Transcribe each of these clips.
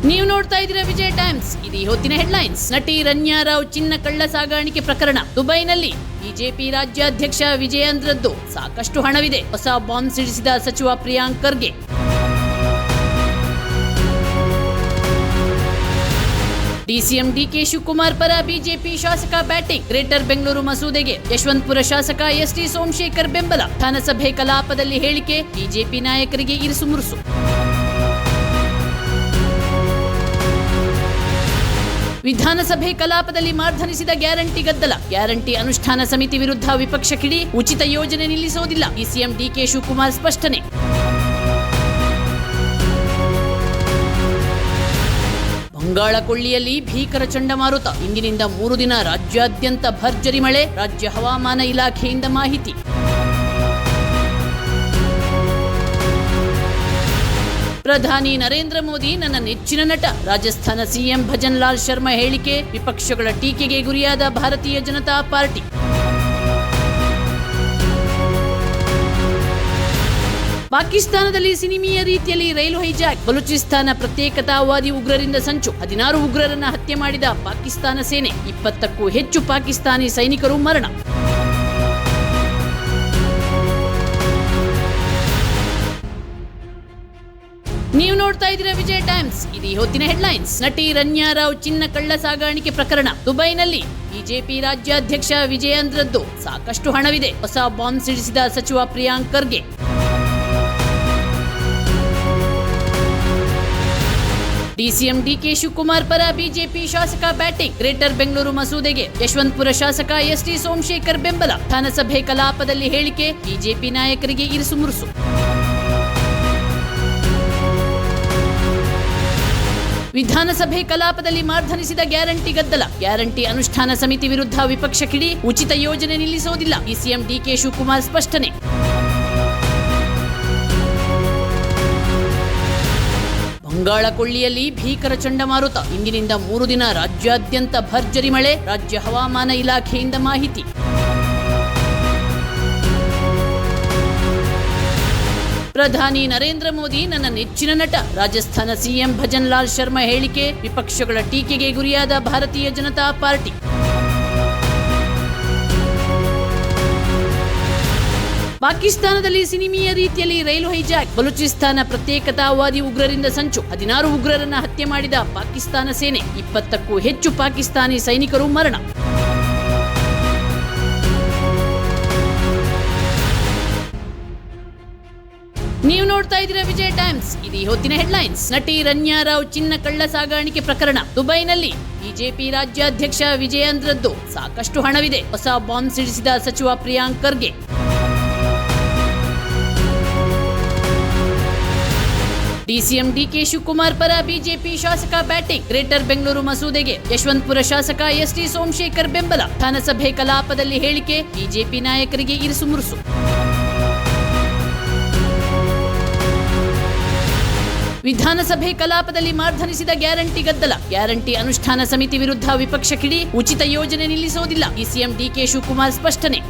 ನೀವು ನೋಡ್ತಾ ಇದ್ದೀರಾ ವಿಜಯ ಟೈಮ್ಸ್. ಇದು ಹೊತ್ತಿನ ಹೆಡ್ಲೈನ್ಸ್. ನಟಿ ರನ್ಯಾ ರಾವ್ ಚಿನ್ನ ಕಳ್ಳ ಸಾಗಾಣಿಕೆ ಪ್ರಕರಣ. ದುಬೈನಲ್ಲಿ ಬಿಜೆಪಿ ರಾಜ್ಯಾಧ್ಯಕ್ಷ ವಿಜಯೇಂದ್ರದ್ದು ಸಾಕಷ್ಟು ಹಣವಿದೆ. ಹೊಸ ಬಾಂಬ್ ಸಿಡಿಸಿದ ಸಚಿವ ಪ್ರಿಯಾಂಕ್ ಖರ್ಗೆ. ಡಿಸಿಎಂ ಡಿಕೆ ಶಿವಕುಮಾರ್ ಪರ ಬಿಜೆಪಿ ಶಾಸಕ ಬ್ಯಾಟಿಂಗ್. ಗ್ರೇಟರ್ ಬೆಂಗಳೂರು ಮಸೂದೆಗೆ ಯಶವಂತಪುರ ಶಾಸಕ ಎಸ್ಟಿ ಸೋಮಶೇಖರ್ ಬೆಂಬಲ. ವಿಧಾನಸಭೆ ಕಲಾಪದಲ್ಲಿ ಹೇಳಿಕೆ. ಬಿಜೆಪಿ ನಾಯಕರಿಗೆ ಇರಿಸು ಮುರುಸು. ವಿಧಾನಸಭೆ ಕಲಾಪದಲ್ಲಿ ಮಾರ್ಧನಿಸಿದ ಗ್ಯಾರಂಟಿ ಗದ್ದಲ. ಗ್ಯಾರಂಟಿ ಅನುಷ್ಠಾನ ಸಮಿತಿ ವಿರುದ್ಧ ವಿಪಕ್ಷ ಕಿಡಿ. ಉಚಿತ ಯೋಜನೆ ನಿಲ್ಲಿಸೋದಿಲ್ಲ. ಡಿಸಿಎಂ ಡಿಕೆ ಶಿವಕುಮಾರ್ ಸ್ಪಷ್ಟನೆ. ಬಂಗಾಳ ಕೊಳ್ಳಿಯಲ್ಲಿ ಭೀಕರ ಚಂಡಮಾರುತ. ಇಂದಿನಿಂದ 3 ದಿನ ರಾಜ್ಯಾದ್ಯಂತ ಭರ್ಜರಿ ಮಳೆ. ರಾಜ್ಯ ಹವಾಮಾನ ಇಲಾಖೆಯಿಂದ ಮಾಹಿತಿ. ಪ್ರಧಾನಿ ನರೇಂದ್ರ ಮೋದಿ ನನ್ನ ನೆಚ್ಚಿನ ನಟ. ರಾಜಸ್ಥಾನ ಸಿಎಂ ಭಜನ್ ಲಾಲ್ ಶರ್ಮಾ ಹೇಳಿಕೆ. ವಿಪಕ್ಷಗಳ ಟೀಕೆಗೆ ಗುರಿಯಾದ ಭಾರತೀಯ ಜನತಾ ಪಾರ್ಟಿ. ಪಾಕಿಸ್ತಾನದಲ್ಲಿ ಸಿನಿಮೀಯ ರೀತಿಯಲ್ಲಿ ರೈಲು ಹೈಜಾಕ್. ಬಲೂಚಿಸ್ತಾನ ಪ್ರತ್ಯೇಕತಾವಾದಿ ಉಗ್ರರಿಂದ ಸಂಚು. 16 ಉಗ್ರರನ್ನ ಹತ್ಯೆ ಮಾಡಿದ ಪಾಕಿಸ್ತಾನ ಸೇನೆ. 20ಕ್ಕೂ ಹೆಚ್ಚು ಪಾಕಿಸ್ತಾನಿ ಸೈನಿಕರು ಮರಣ. ನೀವು ನೋಡ್ತಾ ಇದ್ದೀರಾ ವಿಜಯ ಟೈಮ್ಸ್. ಇದು ಹೊತ್ತಿನ ಹೆಡ್ಲೈನ್ಸ್. ನಟಿ ರನ್ಯಾ ರಾವ್ ಚಿನ್ನ ಕಳ್ಳ ಸಾಗಾಣಿಕೆ ಪ್ರಕರಣ. ದುಬೈನಲ್ಲಿ ಬಿಜೆಪಿ ರಾಜ್ಯಾಧ್ಯಕ್ಷ ವಿಜಯೇಂದ್ರದ್ದು ಸಾಕಷ್ಟು ಹಣವಿದೆ. ಹೊಸ ಬಾಂಬ್ ಸಿಡಿಸಿದ ಸಚಿವ ಪ್ರಿಯಾಂಕ್ ಖರ್ಗೆ. ಡಿಸಿಎಂ ಡಿಕೆ ಶಿವಕುಮಾರ್ ಪರ ಬಿಜೆಪಿ ಶಾಸಕ ಬ್ಯಾಟಿಂಗ್. ಗ್ರೇಟರ್ ಬೆಂಗಳೂರು ಮಸೂದೆಗೆ ಯಶವಂತಪುರ ಶಾಸಕ ಎಸ್ಟಿ ಸೋಮಶೇಖರ್ ಬೆಂಬಲ. ವಿಧಾನಸಭೆ ಕಲಾಪದಲ್ಲಿ ಹೇಳಿಕೆ. ಬಿಜೆಪಿ ನಾಯಕರಿಗೆ ಇರಿಸು ಮುರುಸು. ವಿಧಾನಸಭೆ ಕಲಾಪದಲ್ಲಿ ಮಾರ್ಧನಿಸಿದ ಗ್ಯಾರಂಟಿ ಗದ್ದಲ. ಗ್ಯಾರಂಟಿ ಅನುಷ್ಠಾನ ಸಮಿತಿ ವಿರುದ್ಧ ವಿಪಕ್ಷ ಕಿಡಿ. ಉಚಿತ ಯೋಜನೆ ನಿಲ್ಲಿಸೋದಿಲ್ಲ. ಡಿಸಿಎಂ ಡಿಕೆ ಶಿವಕುಮಾರ್ ಸ್ಪಷ್ಟನೆ. ಬಂಗಾಳ ಕೊಳ್ಳಿಯಲ್ಲಿ ಭೀಕರ ಚಂಡಮಾರುತ. ಇಂದಿನಿಂದ 3 ದಿನ ರಾಜ್ಯಾದ್ಯಂತ ಭರ್ಜರಿ ಮಳೆ. ರಾಜ್ಯ ಹವಾಮಾನ ಇಲಾಖೆಯಿಂದ ಮಾಹಿತಿ. ಪ್ರಧಾನಿ ನರೇಂದ್ರ ಮೋದಿ ನನ್ನ ನೆಚ್ಚಿನ ನಟ. ರಾಜಸ್ಥಾನ ಸಿಎಂ ಭಜನ್ ಲಾಲ್ ಶರ್ಮಾ ಹೇಳಿಕೆ. ವಿಪಕ್ಷಗಳ ಟೀಕೆಗೆ ಗುರಿಯಾದ ಭಾರತೀಯ ಜನತಾ ಪಾರ್ಟಿ. ಪಾಕಿಸ್ತಾನದಲ್ಲಿ ಸಿನಿಮೀಯ ರೀತಿಯಲ್ಲಿ ರೈಲು ಹೈಜಾಕ್. ಬಲೂಚಿಸ್ತಾನ ಪ್ರತ್ಯೇಕತಾವಾದಿ ಉಗ್ರರಿಂದ ಸಂಚು. 16 ಉಗ್ರರನ್ನ ಹತ್ಯೆ ಮಾಡಿದ ಪಾಕಿಸ್ತಾನ ಸೇನೆ. 20ಕ್ಕೂ ಹೆಚ್ಚು ಪಾಕಿಸ್ತಾನಿ ಸೈನಿಕರು ಮರಣ. ನೀವು ನೋಡ್ತಾ ಇದ್ದೀರಾ ವಿಜಯ ಟೈಮ್ಸ್. ಇದು ಹೊತ್ತಿನ ಹೆಡ್ಲೈನ್ಸ್. ನಟಿ ರನ್ಯಾ ರಾವ್ ಚಿನ್ನ ಕಳ್ಳ ಸಾಗಾಣಿಕೆ ಪ್ರಕರಣ. ದುಬೈನಲ್ಲಿ ಬಿಜೆಪಿ ರಾಜ್ಯಾಧ್ಯಕ್ಷ ವಿಜಯೇಂದ್ರದ್ದು ಸಾಕಷ್ಟು ಹಣವಿದೆ. ಹೊಸ ಬಾಂಬ್ ಸಿಡಿಸಿದ ಸಚಿವ ಪ್ರಿಯಾಂಕ್ ಖರ್ಗೆ. ಡಿಸಿಎಂ ಡಿಕೆ ಶಿವಕುಮಾರ್ ಪರ ಬಿಜೆಪಿ ಶಾಸಕ ಬ್ಯಾಟಿಂಗ್. ಗ್ರೇಟರ್ ಬೆಂಗಳೂರು ಮಸೂದೆಗೆ ಯಶವಂತಪುರ ಶಾಸಕ ಎಸ್ಟಿ ಸೋಮಶೇಖರ್ ಬೆಂಬಲ. ವಿಧಾನಸಭೆ ಕಲಾಪದಲ್ಲಿ ಹೇಳಿಕೆ. ಬಿಜೆಪಿ ನಾಯಕರಿಗೆ ಇರಿಸು ಮುರುಸು. ವಿಧಾನಸಭೆ ಕಲಾಪದಲ್ಲಿ ಮಾರ್ಧನಿಸಿದ ಗ್ಯಾರಂಟಿ ಗದ್ದಲ. ಗ್ಯಾರಂಟಿ ಅನುಷ್ಠಾನ ಸಮಿತಿ ವಿರುದ್ಧ ವಿಪಕ್ಷ ಕಿಡಿ. ಉಚಿತ ಯೋಜನೆ ನಿಲ್ಲಿಸೋದಿಲ್ಲ. ಡಿಸಿಎಂ ಡಿಕೆ ಶಿವಕುಮಾರ್ ಸ್ಪಷ್ಟನೆ.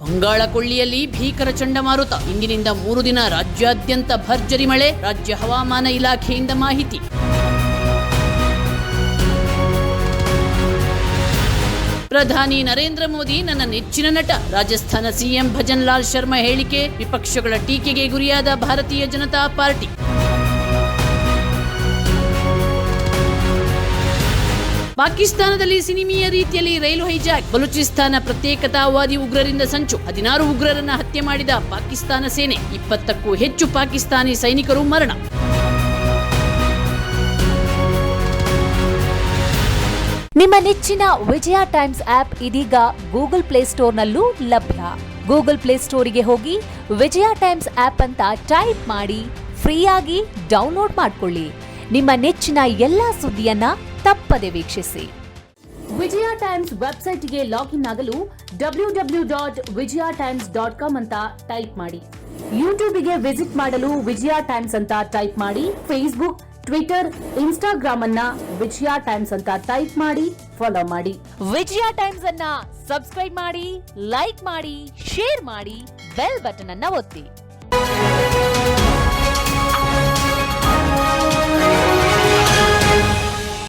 ಬಂಗಾಳ ಕೊಳ್ಳಿಯಲ್ಲಿ ಭೀಕರ ಚಂಡಮಾರುತ. ಇಂದಿನಿಂದ 3 ದಿನ ರಾಜ್ಯಾದ್ಯಂತ ಭರ್ಜರಿ ಮಳೆ. ರಾಜ್ಯ ಹವಾಮಾನ ಇಲಾಖೆಯಿಂದ ಮಾಹಿತಿ. ಪ್ರಧಾನಿ ನರೇಂದ್ರ ಮೋದಿ ನನ್ನ ನೆಚ್ಚಿನ ನಟ. ರಾಜಸ್ಥಾನ ಸಿಎಂ ಭಜನ್ ಲಾಲ್ ಶರ್ಮಾ ಹೇಳಿಕೆ. ವಿಪಕ್ಷಗಳ ಟೀಕೆಗೆ ಗುರಿಯಾದ ಭಾರತೀಯ ಜನತಾ ಪಾರ್ಟಿ. ಪಾಕಿಸ್ತಾನದಲ್ಲಿ ಸಿನಿಮೀಯ ರೀತಿಯಲ್ಲಿ ರೈಲು ಹೈಜಾಕ್. ಬಲೂಚಿಸ್ತಾನ ಪ್ರತ್ಯೇಕತಾವಾದಿ ಉಗ್ರರಿಂದ ಸಂಚು. 16 ಉಗ್ರರನ್ನ ಹತ್ಯೆ ಮಾಡಿದ ಪಾಕಿಸ್ತಾನ ಸೇನೆ. 20ಕ್ಕೂ ಹೆಚ್ಚು ಪಾಕಿಸ್ತಾನಿ ಸೈನಿಕರು ಮರಣ. ನಿಮ್ಮ ನೆಚ್ಚಿನ ವಿಜಯ ಟೈಮ್ಸ್ ಆಪ್ ಇದೀಗ ಗೂಗಲ್ ಪ್ಲೇಸ್ಟೋರ್ನಲ್ಲೂ ಲಭ್ಯ. ಗೂಗಲ್ ಪ್ಲೇಸ್ಟೋರಿಗೆ ಹೋಗಿ ವಿಜಯ ಟೈಮ್ಸ್ ಆಪ್ ಅಂತ ಟೈಪ್ ಮಾಡಿ ಫ್ರೀಯಾಗಿ ಡೌನ್ಲೋಡ್ ಮಾಡಿಕೊಳ್ಳಿ. ನಿಮ್ಮ ನೆಚ್ಚಿನ ಎಲ್ಲಾ ಸುದ್ದಿಯನ್ನ ತಪ್ಪದೆ ವೀಕ್ಷಿಸಿ. ವಿಜಯ ಟೈಮ್ಸ್ ವೆಬ್ಸೈಟ್ಗೆ ಲಾಗಿನ್ ಆಗಲು www.vijayatimes.com ಅಂತ ಟೈಪ್ ಮಾಡಿ. ಯೂಟ್ಯೂಬ್ಗೆ ವಿಸಿಟ್ ಮಾಡಲು ವಿಜಯ ಟೈಮ್ಸ್ ಅಂತ ಟೈಪ್ ಮಾಡಿ. ಫೇಸ್ಬುಕ್, ಟ್ವಿಟರ್, ಇನ್ಸ್ಟಾಗ್ರಾಮ್ ಅನ್ನ ವಿಜಯ ಟೈಮ್ಸ್ ಅಂತ ಟೈಪ್ ಮಾಡಿ ಫಾಲೋ ಮಾಡಿ. ವಿಜಯ ಟೈಮ್ಸ್ ಅನ್ನ ಸಬ್ಸ್ಕ್ರೈಬ್ ಮಾಡಿ, ಲೈಕ್ ಮಾಡಿ, ಶೇರ್ ಮಾಡಿ, ಬೆಲ್ ಬಟನ್ ಅನ್ನ ಒತ್ತಿ.